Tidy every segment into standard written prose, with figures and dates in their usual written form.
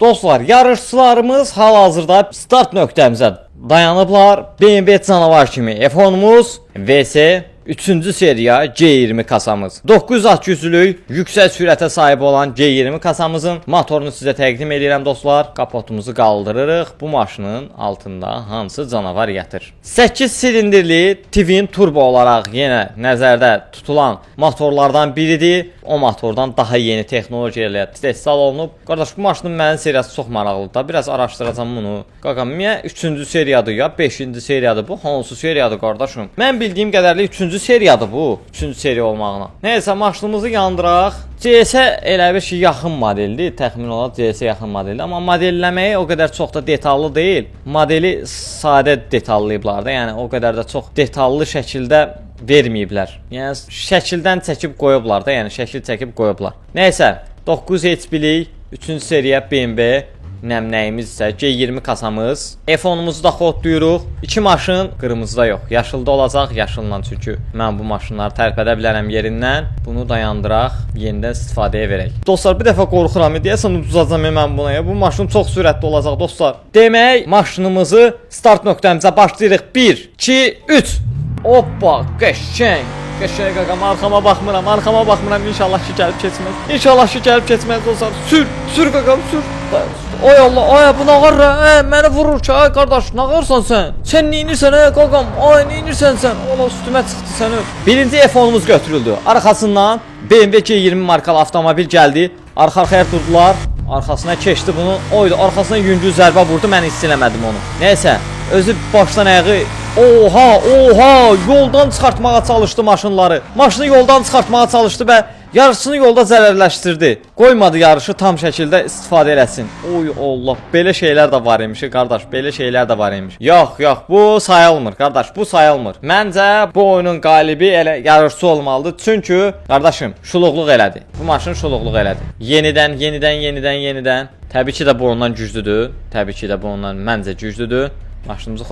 Dostlar, yarışçılarımız hal-hazırda start nöqtəmizə dayanıblar. BMW canavar kimi F10'umuz vs 3-cü seriya C20 kasamız. 900 at güclük yüksək sürətə sahib olan C20 kasamızın motorunu sizə təqdim edirəm dostlar. Kapotumuzu qaldırırıq. Bu maşının altında hansı canavar yatır? 8 silindirli twin turbo olaraq yenə nəzərdə tutulan motorlardan biridir. O motordan daha yeni texnologiya ilə istehsal olunub. Qardaş, bu maşının mənim seriyası çox maraqlıdır. Biraz araşdıracağam bunu. Qaqam, niyə 3-cü seriyadır ya 5-ci seriyadır bu? Hansı seriyadır qardaşım? Mən bildiyim qədərlə 3-cü seriyadır bu. 3-cü seriya olmağına. Nəysə, maşınımızı yandıraq. CS elə bir şey yaxın modeldir. Təxmin olaraq CS yaxın modeldir. Amma modelləməyi o qədər çox da detallı deyil. Modeli sadə detallayıblar da. Yəni o qədər də çox detallı şəkildə verməyiblər. Yəni şəkildən çəkib qoyublar da, yəni şəkil çəkib qoyublar. Nəysə, 900 HP-lik 3-cü seriya BMW nəmnəyimiz isə C20 kasamız. F10'umuzu da kodlayırıq. İki maşın qırmızıda yox, yaşılda olacaq, yaşılla, çünki mən bu maşınları tərpədə bilərəm yerindən. Bunu dayandıraq, yenidən istifadəyə verək. Dostlar, bir dəfə qorxuram, deyəsən uduzacam mən buna ya. Bu maşın çox sürətli olacaq dostlar. Demək, maşınımızı start nöqtəmizə başlayırıq. 1, 2, 3. Hoppa, qəşəng. Qəşəng qaqam, arxama baxmıram, inşallah ki gəlib keçməz. İnşallah ki gəlib keçməz dostlar. Sür qaqam, sür. Ay Allah, ay bu nağır, məni vurur ki, ay qardaş, nağırsan sən? Sən neyinirsən qaqam? Ay neyinirsən sən? Allah üstümə çıxdı səni. Birinci F10'umuz götürüldü. Arxasından BMW C20 markalı avtomobil gəldi. Arxa-arxaya durdular. Arxasına keçdi bunu. Oydu, arxasına yüngül zərbə vurdu, mən hiss eləmədim onu. Nəysə, özü başdan ayağı oha, yoldan çıxartmağa çalışdı maşınları. Maşını yoldan çıxartmağa çalışdı və yarışçını yolda zərərləşdirdi. Qoymadı yarışı tam şəkildə istifadə eləsin. Oy Allah, belə şeylər də var imiş qardaş, belə şeylər də var imiş. Yox, bu sayılmır qardaş, bu sayılmır. Məncə bu oyunun qalibi elə yarışçı olmalıdır. Çünki qardaşım şuluqluq elədi. Bu maşın şuluqluq elədi. Yenidən. Təbii ki də bu ondan güclüdür. Təbii ki də bu ondan məncə güclüdür. Maşınımızı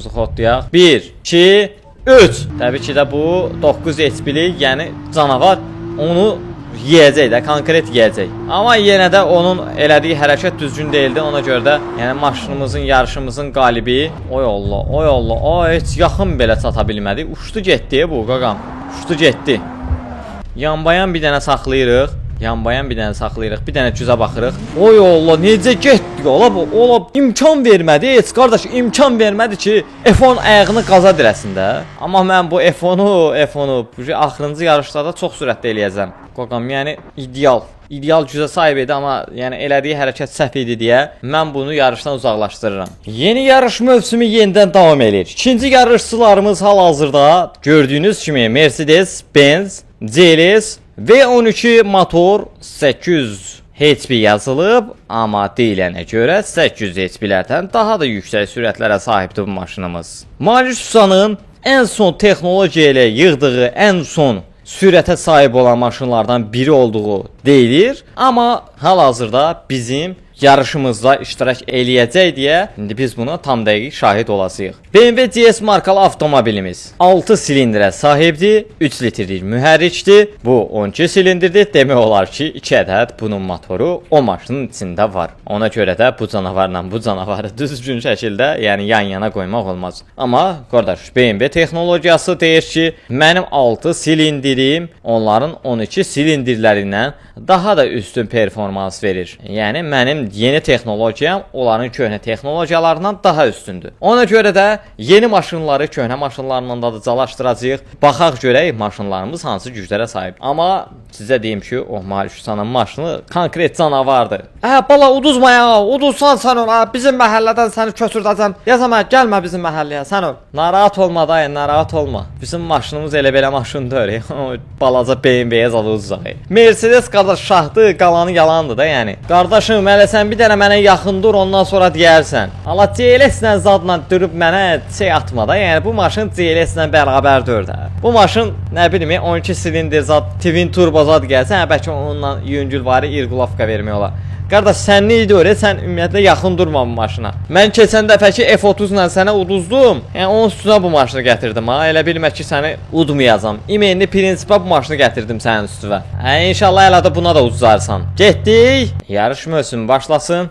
xotlayaq. 1, 2, 3. Təbii ki də bu 900 HP-lik, yəni canavar onu yeyəcək də, konkret yeyəcək. Amma yenə də onun elədiyi hərəkət düzgün deyildi. Ona görə də, yəni maşınımızın, yarışımızın qalibi, oy Allah, heç yaxın belə çata bilmədi. Uçdu getdi bu qaqam. Uçdu getdi. Yanbayan bir dənə saxlayırıq. Bir dənə cüzə baxırıq. Oy Allah, necə getdi? Ola imkan vermədi. Heç qardaş imkan vermədi ki, F10 ayağını qaza dirəsin də. Amma mən bu F10'u axırıncı yarışlarda çox sürətli eləyəcəm. Qaqam, yəni ideal cüzə sahib idi, amma yəni elədiyi hərəkət səhv idi deyə mən bunu yarışdan uzaqlaşdırıram. Yeni yarış mövsümü yenidən davam edir. İkinci yarışçılarımız hal-hazırda gördüyünüz kimi Mercedes-Benz GLS V12 motor 800 HP yazılıb, amma deyilənə görə 800 HP-lərdən daha da yüksək sürətlərə sahibdir bu maşınımız. Marusanın ən son texnologiya ilə yığdığı ən son sürətə sahib olan maşınlardan biri olduğu deyilir, amma hal-hazırda bizim yarışımızda iştirak eləyəcək deyə indi biz buna tam dəqiq şahid olacağıq. BMW GS markalı avtomobilimiz 6 silindrə sahibdir, 3 litrlik mühərrikdir. Bu 12 silindirdir. Demək olar ki, 2 ədəd bunun motoru o maşının içində var. Ona görə də bu canavarla bu canavarı düzgün şəkildə, yəni yan-yana qoymaq olmaz. Amma qardaş, BMW texnologiyası deyir ki, mənim 6 silindirim onların 12 silindirlərindən daha da üstün performans verir. Yəni mənim yeni texnologiyam onların köhnə texnologiyalarından daha üstündür. Ona görə də yeni maşınları köhnə maşınlarla da calaşdıracağıq. Baxaq görək maşınlarımız hansı güclərə sahib. Amma sizə deyim ki, o Marusanın maşını konkret canavardır. Bala uduzma ya, uduzsan sən ol, bizim məhəllədən səni köçürdəcəm. Yazama, gəlmə bizim məhəlləyə, sən ol. Narahat olma dayı, narahat olma. Bizim maşınımız elə belə maşındır. Balaca BMW-yə zalızacaq. Mercedes qardaş şahdı, qalanı yalandır da yəni. Qardaşım, hələ sən bir dənə mənə yaxın dur, ondan sonra deyərsən. Allah CLS-lə zadla durub mənə şey atma da, yəni bu maşın CLS-lə bərabərdir də. Bu maşın nə bilim 12 silindir zad, twin turbo zad gəlsə, bəlkə onunla yüngül vari irqulavka vermək olar. Qardaş sən nə idi oraya? Sən ümumiyyətlə yaxın durma bu maşına. Mən keçən dəfəki F30 ilə sənə uduzdum. Yəni onun üstünə bu maşını gətirdim ha. Elə bilmə ki səni udmayacam. İmeyni prinsipə bu maşını gətirdim sənin üstünə. İnşallah elə də buna da uduzarsan. Getdik. Yarış mövsümü başlasın.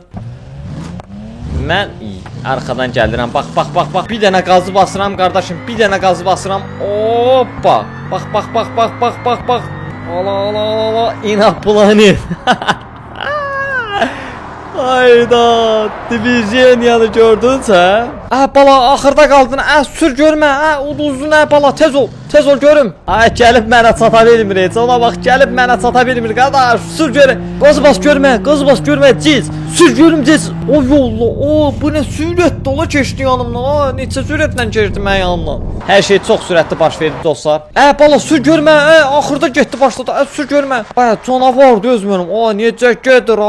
Mən arxadan gəlirəm. Bax. Bir dənə qazı basıram qardaşım. Bir dənə qazı basıram. Hoppa. Bax. Ala. İnaplanır. Hayda, divizyonu gördün sən? Bala, axırda qaldın. Sür görmə. Uduzdun bala, tez ol görüm. Gəlib mənə çata bilmir heç. Ona bax, gəlib mənə çata bilmir. Qardaş, sür görüm. Qaz bas görmə, ciz. Sür görüm ciz. O yolla. Bu nə sürətli ola keçdi yanımdan. Neçə sürətlə keçdi mən yanımdan. Hər şey çox sürətli baş verdi dostlar. Bala, sür görmə. Axırda getdi başladı. Sür görmə. Canavardır özümün. Necə gedir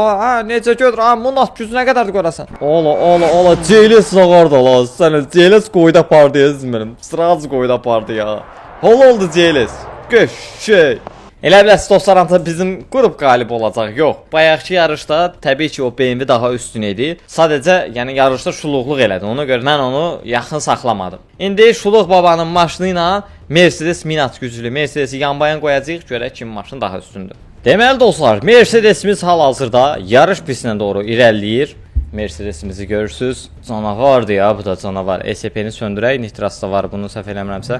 necə gedir. Bunun at gücü nə qədərdir görəsən? Ola, Ceylis ağardı la. Sənə Ceylis qoyda partiyasız mənim. Sıracı qoyda partiya. Hol oldu Ceylis. Qəşəng. Elə bilərsiniz dostlar, ancaq bizim qrup qalib olacaq. Yox, bayaqki yarışda təbii ki o BMW daha üstün idi. Sadəcə, yəni yarışda şuluqluq elədi. Ona görə mən onu yaxın saxlamadım. İndi Şuluq babanın maşını ilə Mercedes 1000 at güclü Mercedesi yanbayan qoyacağıq, görək kimin maşını daha üstündür. Deməli dostlar, Mercedesimiz hal-hazırda yarış pistinə doğru irəliləyir. Mercedesimizi görürsüz. Canavardır ya, bu da canavar. ESP-ni söndürək, nitras da var, bunu səhv eləmirəmsə.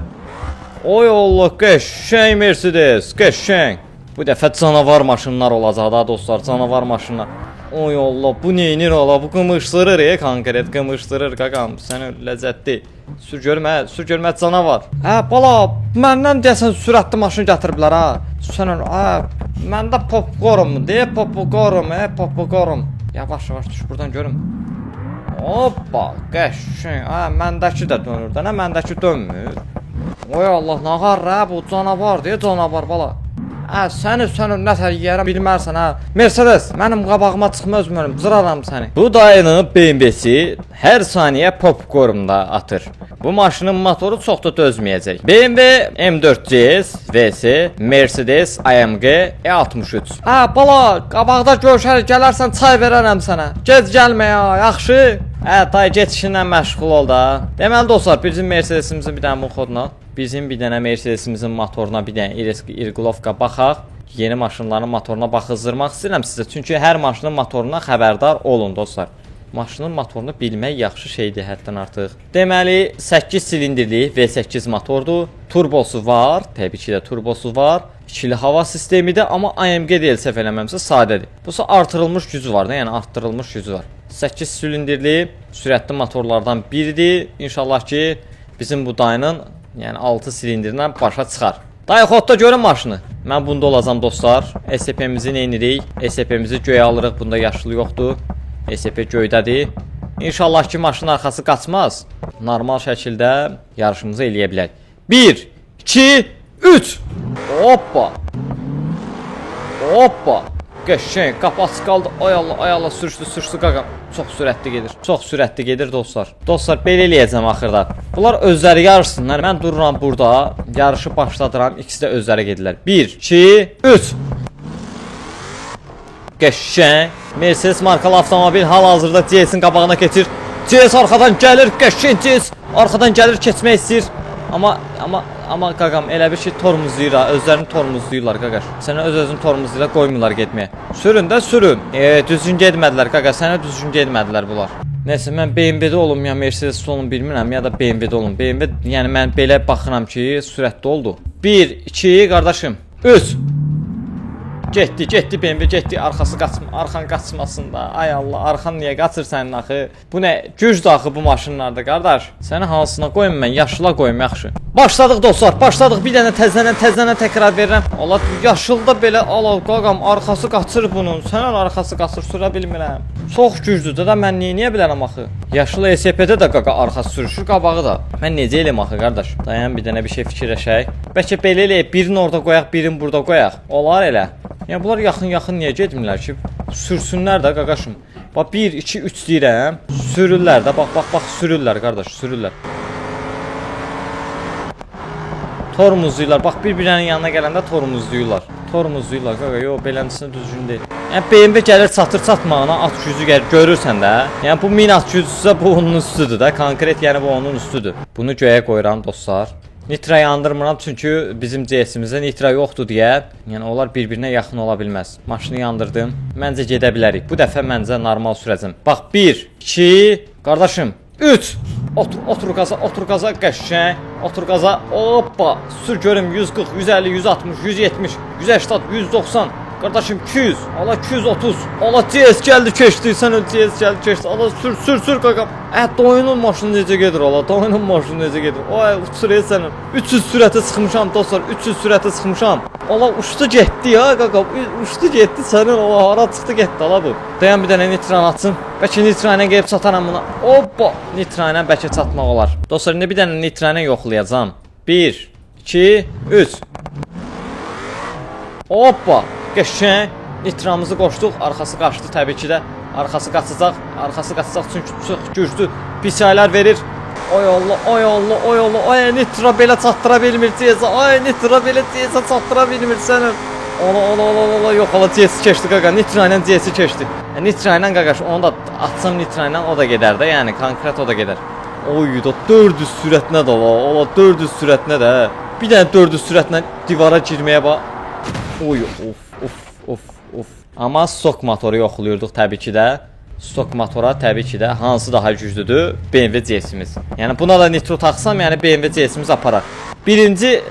Oy Allah, qəşəng Mercedes, qəşəng. Bu dəfə canavar maşınlar olacaq da dostlar, canavar maşınlar. Oy Allah, bu neynir ola, bu qımışdırır konkret qımışdırır qaqam, sənə ləzzətli. Sür görmə canavar. Bala, məndən deyəsən sürətli maşın gətiriblər ha. Sənə, məndə popcorn deyə popcorn. Yavaş düş buradan görüm. Hoppa, qəşəng. Məndəki də dönür də, nə məndəki dönmür. Oy Allah, nağar bu canavar deyə canavar bala. Səni nətər yiyərəm bilmərsən Mercedes, mənim qabağıma çıxma özümürüm, cıraram səni. Bu dayının BMW-si hər saniyə popcornda atır. Bu maşının motoru çox da dözməyəcək. BMW M4CS VS Mercedes AMG E63. Bala, qabaqda gələrsən çay verərəm sənə. Gec gəlmə yaxşı. Dayı geçişindən məşğul ol da. Deməli dostlar, bizim Mercedesimizin bir dənə bu xoduna, bizim bir dənə Mercedesimizin motoruna bir dənə irqilovka baxaq. Yeni maşınların motoruna baxızdırmaq istəyirəm sizə. Çünki hər maşının motoruna xəbərdar olun dostlar. Maşının motorunu bilmək yaxşı şeydir həddən artıq. Deməli 8 silindirli V8 motordur. Turbosu var, təbii ki də turbosu var. İkili hava sistemidir, amma AMG deyil, səhv eləməmsə sadədir. Busa artırılmış gücü var da, yəni artdırılmış gücü var. 8 silindirli sürətli motorlardan biridir. İnşallah ki bizim bu dayının yəni 6 silindirindən başa çıxar. Dayı xodda görün maşını. Mən bunda olacam dostlar. SP-mizi neynirik? SP-mizi göyə alırıq. Bunda yaşlı yoxdur. SP göydədir. İnşallah ki maşının arxası qaçmaz. Normal şəkildə yarışımızı eləyə bilərik. 1, 2, 3. Hoppa. Qəşəng, qapı açıq qaldı. Ay Allah, sürüşdü qaqam. Çox sürətli gedir dostlar. Dostlar, belə eləyəcəm axırda. Bunlar özləri yarışsınlar. Mən dururam burada, yarışı başladıram. İkisi də özləri gedirlər. 1, 2, 3. Qəşəng. Mercedes markalı avtomobil hal-hazırda CS-in qabağına keçir. CS arxadan gəlir, qəşəng CS. Arxadan gəlir, keçmək istəyir. Amma qaqam, elə bir şey tormuzlayır ha, özlərini tormuzlayırlar qaqaş. Sənə öz-özünü tormuzlayırlar, qoymurlar getməyə. Sürün də sürün. Düzgün getmədilər qaqa, sənə düzgün getmədilər bunlar. Nəysə, mən BMW-də olum ya Mercedes-də olum bilmirəm, ya da BMW-də olum. BMW, yəni mən belə baxıram ki, sürətli oldu. 1, 2, qardaşım, 3. Getdi BMW, getdi, arxan qaçmasın da. Ay Allah, arxan niyə qaçır sənin axı? Bu nə, gücdür axı bu maşınlarda qardaş. Səni hansına qoyum mən, yaşlıla qoyum yaxşı. Başladıq dostlar, başladıq. Bir dənə təzlənə təkrar verirəm. Allah, yaşılda belə qaqam, arxası qaçır bunun. Sənin arxası qaçır, sürə bilmirəm. Çox güclüdür da, mən niyə bilərəm axı? Yaşlı ESP-də də qaqa arxası sürüşür, qabağı da. Mən necə eləyim axı qardaş? Dayan bir dənə bir şey fikirləşək. Bəlkə belə eləyək, birini orada qoyaq, birini burada qoyaq. Olar elə. Yəni bunlar yaxın niyə getmirlər ki? Sürsünlər də qaqaşım. Bax 1, 2, 3 deyirəm. Sürürlər də. Bax sürürlər qardaş, sürürlər. Tormuzluyurlar. Bax bir-birinin yanına gələndə tormuzluyurlar. Tormuzluyurlar. Qaqa, yox, beləncəsinə düzgün deyil. Yəni BMW gəlir çatır çatmağına at gücü gəlir görürsən də. Yəni bu 1000 at gücüsə bu onun üstüdür də. Konkret yəni bu onun üstüdür. Bunu göyə qoyuram dostlar. Nitra yandırmıram çünki bizim CS-imizdə nitra yoxdur deyə, yəni onlar bir-birinə yaxın ola bilməz. Maşını yandırdım. Məncə gedə bilərik. Bu dəfə məncə normal sürəcəm. Bax 1 2 qardaşım 3 otur qaza qəşəng. Otur qaza. Hoppa. Sür görüm 140, 150, 160, 170, 180, 190. Qardaşım 200, ala 230, ala CS gəldi keçdi, sən o CS gəldi keçdi, ala sür qaqa. Doyunun maşını necə gedir ala, doyunun maşını necə gedir. Ay uçur sən. 300 sürətə çıxmışam dostlar, 300 sürətə çıxmışam. Ala uçdu getdi ya qaqa, uçdu getdi sənin o hara çıxdı getdi ala bu. Dayan bir dənə nitran açsın. Bəlkə nitranə gəlib çataram buna. Hoppa, nitranə bəlkə çatmaq olar. Dostlar indi bir dənə nitranə yoxlayacağam. 1 2 3 Hoppa. Qəşəng nitramızı qoşduq, arxası qaçdı təbii ki də. Arxası qaçacaq çünki çox güclü pisaylar verir. Oy Allah, ay nitra belə çatdıra bilmir tezə. Ay nitra belə tezə çatdıra bilmir səni. Ola yox ala CS keçdi qaqa, nitra ilə CS keçdi. Nitra ilə qaqaş onu da atsam nitra ilə o da gedər də, yəni konkret o da gedər. Oy da 400 sürətinə də ola 400 sürətinə də. Bir dənə 400 sürətlə divara girməyə bax. Oy of. Amma stok motoru yoxlayırdıq təbii ki də. Stok motora təbii ki də hansı daha güclüdür? BMW CS-imiz. Yəni buna da nitro taxsam, yəni BMW CS-imiz aparar. Birinci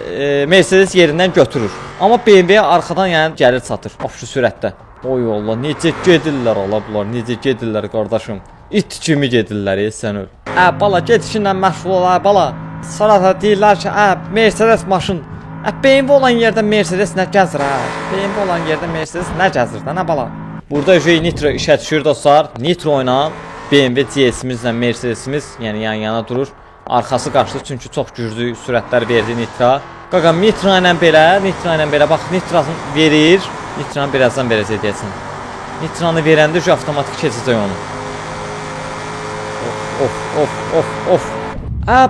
Mercedes yerindən götürür. Amma BMW arxadan yəni gəlir çatır. Şu sürətdə. Oy Allah, necə gedirlər ala bunlar, necə gedirlər qardaşım. İt kimi gedirlər sən öl. Bala gedişinlə məşğul ol bala. Sonra da deyirlər ki, Mercedes maşın. BMW olan yerdə Mercedes nə gəzir ha? BMW olan yerdə Mercedes nə gəzir də, nə bala? Burada nitro işə düşür dostlar. Nitro ilə BMW CS-imizlə Mercedesimiz yəni yan-yana durur. Arxası qaçdı çünki çox güclü sürətlər verdi nitra. Qaqa nitro ilə belə bax nitrasını verir. Nitranı birazdan verəcək deyəsən. Nitranı verəndə şu avtomatik keçəcək onu. Of.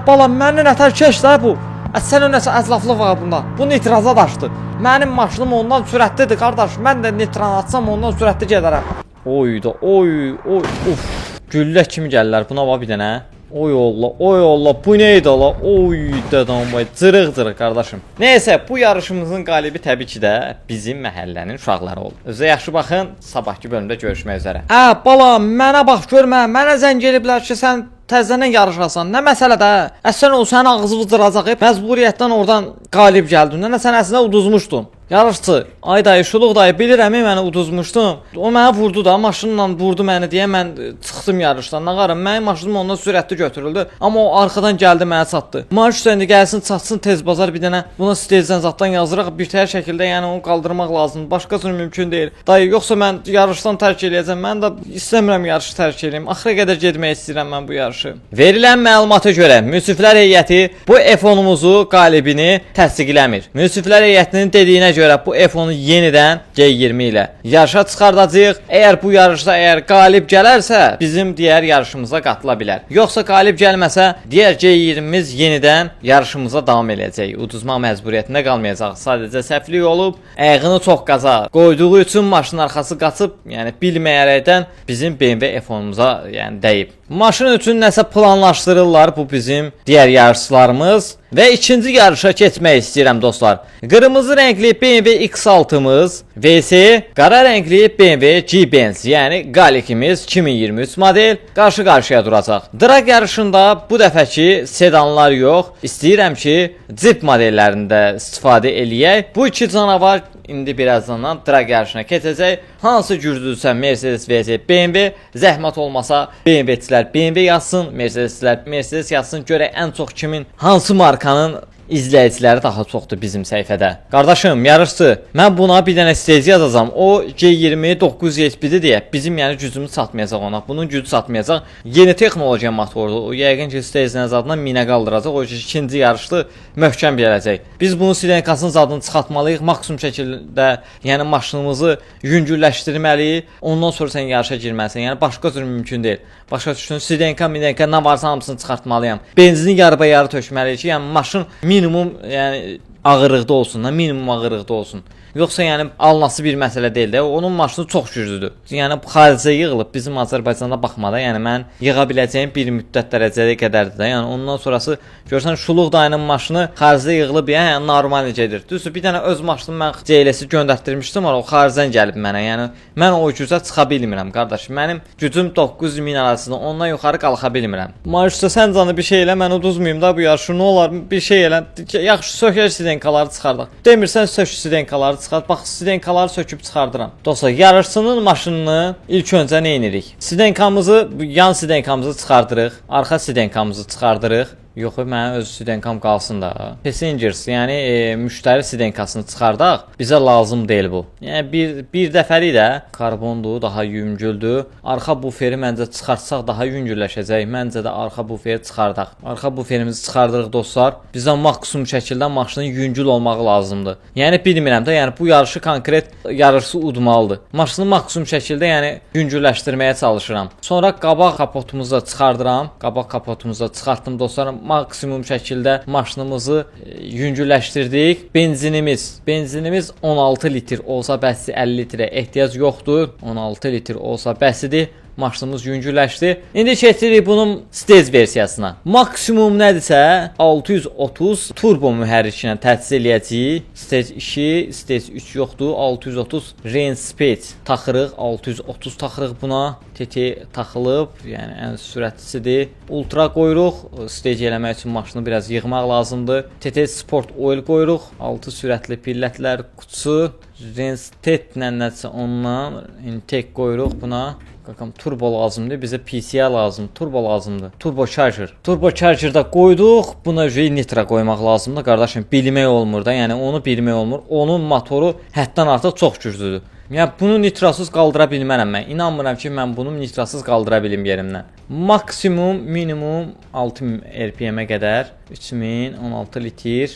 Bala məndən nətər keç də bu. Sən o nəsə əzlaflı var bunda. Bu nitraza daşdı. Mənim maşınım ondan sürətlidir qardaş. Mən də nitran atsam ondan sürətli gedərəm. Oy. Of. Güllə kimi gəlirlər. Buna bax bir dənə. Oy Allah. Bu nə idi ala? Oy dadam vay. Cırıq qardaşım. Nəysə, bu yarışımızın qalibi təbii ki də bizim məhəllənin uşaqları oldu. Özə yaxşı baxın. Sabahki bölümdə görüşmək üzrə. Bala, mənə bax görmə. Mənə zəng eliblər ki, sən təzədən yarışasan. Nə məsələdə? Sən o sənin ağzı vızdıracaq. Məcburiyyətdən oradan qalib gəldin. Nə sən əslində uduzmuşdun. Yarışçı, ay dayı, şuluq dayı, bilirəm mən uduzmuşdum. O mənə vurdu da, maşınla vurdu məni deyə mən çıxdım yarışdan. Nə qarım, mənim maşınım ondan sürətli götürüldü. Amma o arxadan gəldi mənə çatdı. Marş indi gəlsin, çatsın tez bazar bir dənə. Buna stejdən zatdan yazırıq, birtəhər şəkildə yəni onu qaldırmaq lazımdır. Başqa türlü mümkün deyil. Dayı, yoxsa mən yarışdan tərk eləyəcəm. Mən də istəmirəm yarışı tərk eləyim. Axıra qədər getmək istəyirəm mən bu yarışı. Verilən məlumata görə münsiflər heyəti bu F10-umuzu qalibini təsdiqləmir. Münsiflər heyətinin dediyinə görə bu F10-u yenidən G20 ilə yarışa çıxardacağıq. Əgər bu yarışda qalib gələrsə, bizim digər yarışımıza qatıla bilər. Yoxsa qalib gəlməsə, digər G20-miz yenidən yarışımıza davam eləyəcək. Uduzma məcburiyyətində qalmayacaq. Sadəcə səhvlik olub, ayağını çox qaza qoyduğu üçün maşının arxası qaçıb, yəni bilməyərəkdən bizim BMW F10-umuza yəni dəyib. Maşın üçün nəsə planlaşdırırlar bu bizim digər yarışçılarımız və ikinci yarışa keçmək istəyirəm dostlar. Qırmızı rəngli BMW X6-mız vs qara rəngli BMW G-Benz, yəni Galikimiz 2023 model qarşı-qarşıya duracaq. Drag yarışında bu dəfəki sedanlar yox, istəyirəm ki, Jeep modellərində istifadə eləyək. Bu iki canavar indi birazdan drag yarışına keçəcək. Hansı güclüdürsə Mercedes vs BMW, zəhmət olmasa BMW-çilər BMW yazsın, Mercedes-çilər Mercedes yazsın, görək ən çox kimin, hansı markanın izləyiciləri daha çoxdur bizim səhifədə. Qardaşım, yarışçı, mən buna bir dənə stage yazacağam. O G20 970-dir deyə bizim yəni gücümüz çatmayacaq ona. Bunun gücü çatmayacaq. Yeni texnologiya motorudur. O yəqin ki, stage-nin zadına minə qaldıracaq. O ikinci yarışda möhkəm gələcək. Biz bunun silenkasının zadını çıxartmalıyıq. Maksimum şəkildə, yəni maşınımızı yüngülləşdirməliyik. Ondan sonra sən yarışa girməlisən. Yəni başqa türlü mümkün deyil. Başqa türlü silenka, nə varsa hamısını çıxartmalıyam. Benzini yarıba yarı tökməliyik ki, yəni maşın minimum yəni ağırlıqda olsun, da minimum ağırlıqda olsun. Yoxsa yəni alınası bir məsələ deyil də. Onun maşını çox güclüdür. Yəni xaricə yığılıb bizim Azərbaycanda baxmada, yəni mən yığa biləcəyim bir müddət dərəcəyə qədərdir də. Yəni ondan sonrası görsən Şuluq dayının maşını xaricə yığılıb, yəni normal gedir. Düzdür, bir dənə öz maşınımı mən CLS-i göndərtdirmişdim, o xaricdən gəlib mənə. Yəni mən o gücə çıxa bilmirəm, qardaş. Mənim gücüm 9000 arasında, ondan yuxarı qalxa bilmirəm. Marşsa sən canı bir şey elə, mən uduzmayım da bu yarışı. Nə olar? Bir şey elə. Yaxşı sökər sidenkaları çıxardaq. Demirsən sök sidenkaları çıxart. Bax, sidenkaları söküb çıxardıram. Dostlar, yarışçının maşınını ilk öncə nə edirik? Sidenkamızı, yan sidenkamızı çıxardırıq, arxa sidenkamızı çıxardırıq. Yox, mənim öz sidenkam qalsın da. Passengers, yəni müştəri sidenkasını çıxardaq, bizə lazım deyil bu. Yəni bir dəfəlik də karbondur, daha yüngüldür. Arxa buferi məncə çıxartsaq daha yüngülləşəcək. Məncə də arxa buferi çıxardaq. Arxa buferimizi çıxardırıq dostlar. Bizə maksimum şəkildə maşının yüngül olmağı lazımdır. Yəni bilmirəm də, yəni bu yarışı konkret yarışı udmalıdır. Maşını maksimum şəkildə yəni yüngülləşdirməyə çalışıram. Sonra qabaq kapotumuzu da çıxardıram. Qabaq kapotumuzu da çıxartdım dostlar. Maksimum şəkildə maşınımızı yüngülləşdirdik. Benzinimiz 16 litr olsa bəsdir, 50 litrə ehtiyac yoxdur. 16 litr olsa bəsdir. Maşınımız yüngülləşdi. İndi keçirik bunun stage versiyasına. Maksimum nədirsə 630 turbo mühərrikinə təchiz eləyəcəyik. Stage 2, stage 3 yoxdur. 630 range speed taxırıq. 630 taxırıq buna. TT taxılıb, yəni ən sürətlisidir. Ultra qoyuruq. Stage eləmək üçün maşını biraz yığmaq lazımdır. TT Sport Oil qoyuruq. 6 sürətli pillətlər, qutusu. Range speed nədirsə ondan intake qoyuruq buna. Qaqam turbo lazımdır, bizə PCA lazım, turbo lazımdır. Turbo charger. Turbo charger-da qoyduq. Buna nitro qoymaq lazımdır, qardaşım. Bilmək olmur da, yəni onu bilmək olmur. Onun motoru həddən artıq çox güclüdür. Yəni bunu nitrosuz qaldıra bilmərəm mən. İnanmıram ki, mən bunu nitrosuz qaldıra bilim yerimdən. Maksimum, minimum 6000 RPM-ə qədər 3016 litr.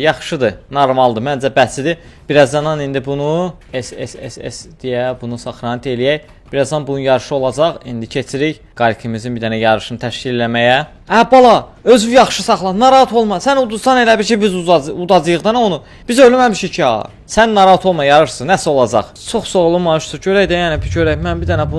Yaxşıdır, normaldır. Məncə bəsidir. Birazdan indi bunu SSSS deyə bunu saxlanət eləyək. Birazdan bunun yarışı olacaq. İndi keçirik Qarikimizin bir dənə yarışını təşkil eləməyə. Bala, özü yaxşı saxla, narahat olma. Sən udursan elə bir ki biz udacağıq da onu. Biz ölməmişik ya. Sən narahat olma, yarışsın, nəsə olacaq. Çox sağ olun Marşusu. Görək də, yəni bir görək. Mən bir dənə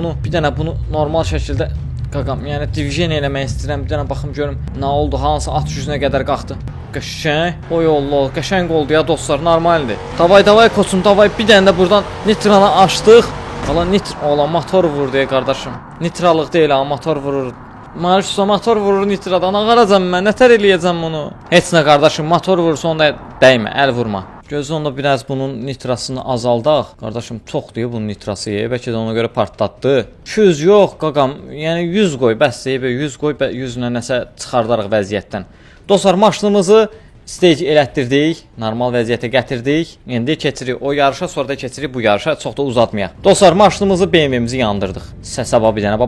bunu normal şəkildə qaqam, yəni division eləmək istəyirəm. Bir dənə baxım görüm nə oldu, hansı at yüzünə qədər qalxdı. Qəşəng. Oy Allah, qəşəng oldu ya dostlar, normaldır. Davay koçum, davay. Bir dənə də buradan nitranı açdıq. Ala motor vurdu ya qardaşım. Nitralıq deyil ha, motor vurur. Marşusa motor vurur nitradan. Ağaracam mən, nətər eləyəcəm bunu? Heç nə qardaşım, motor vurursa onda dəymə, əl vurma. Gözü onda biraz bunun nitrasını azaldaq. Qardaşım çoxdur bunun nitrası. Bəlkə də ona görə partlatdı. 200 yox qaqam. Yəni 100 qoy, bəs deyib 100 qoy, 100-lə nəsə çıxardarıq vəziyyətdən. Dostlar, maşınımızı stage elətdirdik, normal vəziyyətə gətirdik. İndi keçirik o yarışa, sonra da keçirik bu yarışa. Çox da uzatmayaq. Dostlar, maşınımızı BMW-mizi yandırdıq. Səsə bax bir dənə.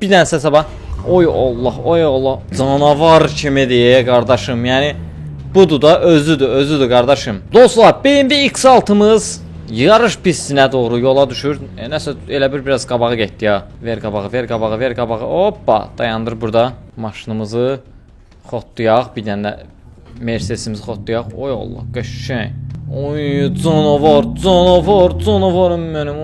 Bir dənə səsə bax. Oy Allah. Canavar kimidir qardaşım. Yəni budur da özüdür qardaşım. Dostlar, BMW X6-mız yarış pistinə doğru yola düşür. Nəsə elə biraz qabağa getdi ya. Ver qabağa. Hoppa, dayandır burada. Maşınımızı xotlayaq. Bir dənə Mercedesimizi xotlayaq. Oy Allah, qəşəng. Oy canavarım mənim.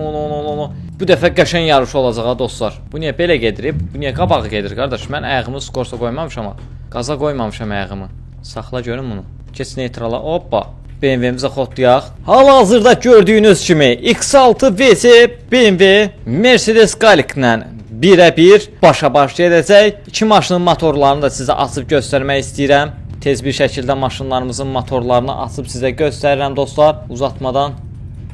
Bu dəfə qəşəng yarış olacaq ha dostlar. Bu niyə belə gedir? Bu niyə qabağa gedir qardaş? Mən ayağımı skorsa qoymamışam ama. Qaza qoymamışam ayağımı. Saxla görün bunu. Keç neytrala. Hoppa. BMW-mizə xotlayaq. Hal-hazırda gördüyünüz kimi X6 VS BMW Mercedes Galix-lə birə-bir başa-baş gedəcək. İki maşının motorlarını da sizə açıb göstərmək istəyirəm. Tez bir şəkildə maşınlarımızın motorlarını açıb sizə göstərirəm dostlar. Uzatmadan.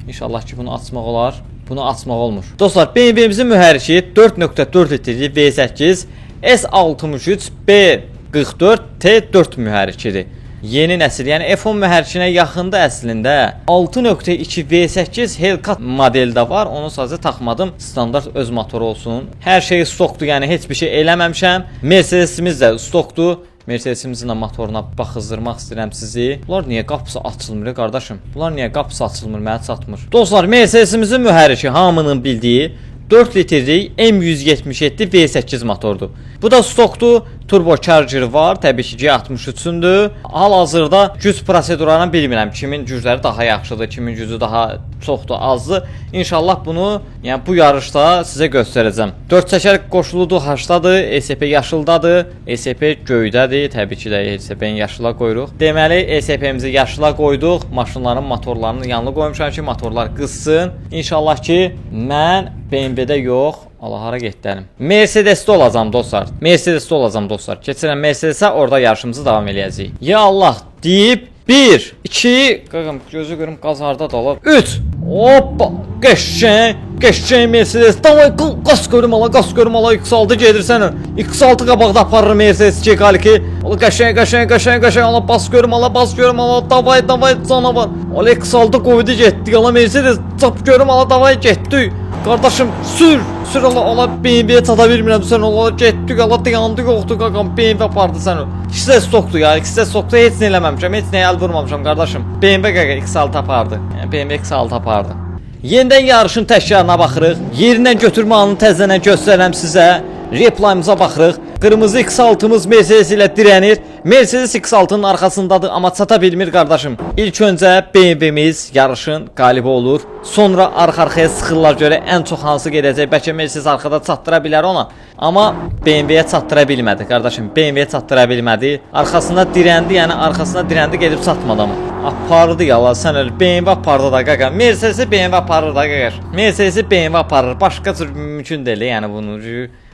İnşallah ki bunu açmaq olar. Bunu açmaq olmur. Dostlar, BMW-mizin mühərriki 4.4 litrli V8 S63B44T4 mühərrikidir. Yeni nəsil, yəni F10 mühərrikinə yaxında əslində 6.2 V8 Hellcat modeli də var. Onu sadəcə taxmadım. Standart öz motoru olsun. Hər şey stokdur, yəni heç bir şey eləməmişəm. Mercedesimiz də stokdur. Mercedesimizin də motoruna baxızdırmaq istəyirəm sizi. Bunlar niyə qapısı açılmır qardaşım? Bunlar niyə qapısı açılmır, mənə çatmır. Dostlar, Mercedesimizin mühərriki hamının bildiyi 4 litrlik M177 V8 motordur. Bu da stokdur. turbo charger var, təbii ki G63-dür. Hal-hazırda güc prosedurlarını bilmirəm, kimin gücləri daha yaxşıdır, kimin gücü daha çoxdur, azdır. İnşallah bunu, yəni bu yarışda sizə göstərəcəm. 4 çəkər qoşuludur, haşdadır, ESP yaşıldadır, ESP göydədir, təbii ki də ESP-ni yaşıla qoyuruq. Deməli, ESP-mizi yaşıla qoyduq, maşınların motorlarını yanlı qoymuşam ki, motorlar qızsın. İnşallah ki, mən BMW-də yox, Allah hara getdənim. Mercedes-də olacam dostlar. Mercedes-də olacam dostlar. Keçirəm Mercedes-ə, orada yarışımızı davam eləyəcəyik. Ya Allah deyib 1 2 qaqam gözü görüm qaz harda dalar. 3 hoppa qəşəng Mercedes. Davay qaz görüm ala, qaz görüm ala, X6 gedirsən. X6 qabaqda aparır Mercedes G42. Ola qəşəng ala, bas görüm ala, davay canavar. Ola X6 qoydu getdi ala Mercedes. Çap görüm ala, davay getdi. Qardaşım sür ala BMW-yə çata bilmirəm sən ala getdik ala dayandı yoxdur qaqam BMW apardı sən. İkisi də stokdur ya, ikisi də stokdur, heç nə eləməmişəm, heç nəyə əl vurmamışam qardaşım. BMW qaqa X6 apardı. Yəni BMW X6 apardı. Yenidən yarışın təkrarına baxırıq. Yerindən götürmə anını təzələn göstərərəm sizə. Replayımıza baxırıq. Qırmızı X6-mız Mercedes ilə dirənir. Mercedes X6-nın arxasındadır, amma çata bilmir qardaşım. İlk öncə BMW-miz yarışın qalibi olur. Sonra arxa-arxaya sıxırlar görə ən çox hansı gedəcək. Bəlkə Mercedes arxada çatdıra bilər ona. Amma BMW-yə çatdıra bilmədi qardaşım. BMW-yə çatdıra bilmədi. Arxasında dirəndi, yəni arxasına dirəndi, gedib çatmadı mı? Apardı yala sən öyle BMW apardı da qaqa. Mercedes-i BMW aparır da qaqa. Mercedes-i BMW aparır. Başqa cür mümkün deyil yəni bunu.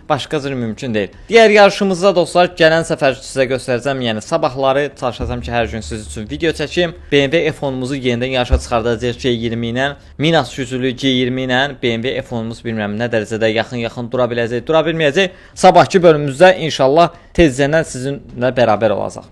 Başqa cür mümkün deyil. Digər yarışımızda dostlar gələn səfər sizə göstərəcəm. Yəni sabahları çalışacağam ki, hər gün siz üçün video çəkim. BMW F10-umuzu yenidən yarışa çıxardacağıq G20 ilə. Minas güclü G20 ilə BMW F10-umuz bilmirəm nə dərəcədə yaxın dura biləcək, dura bilməyəcək. Sabahki bölümümüzdə inşallah tezdən sizinlə bərabər olacaq.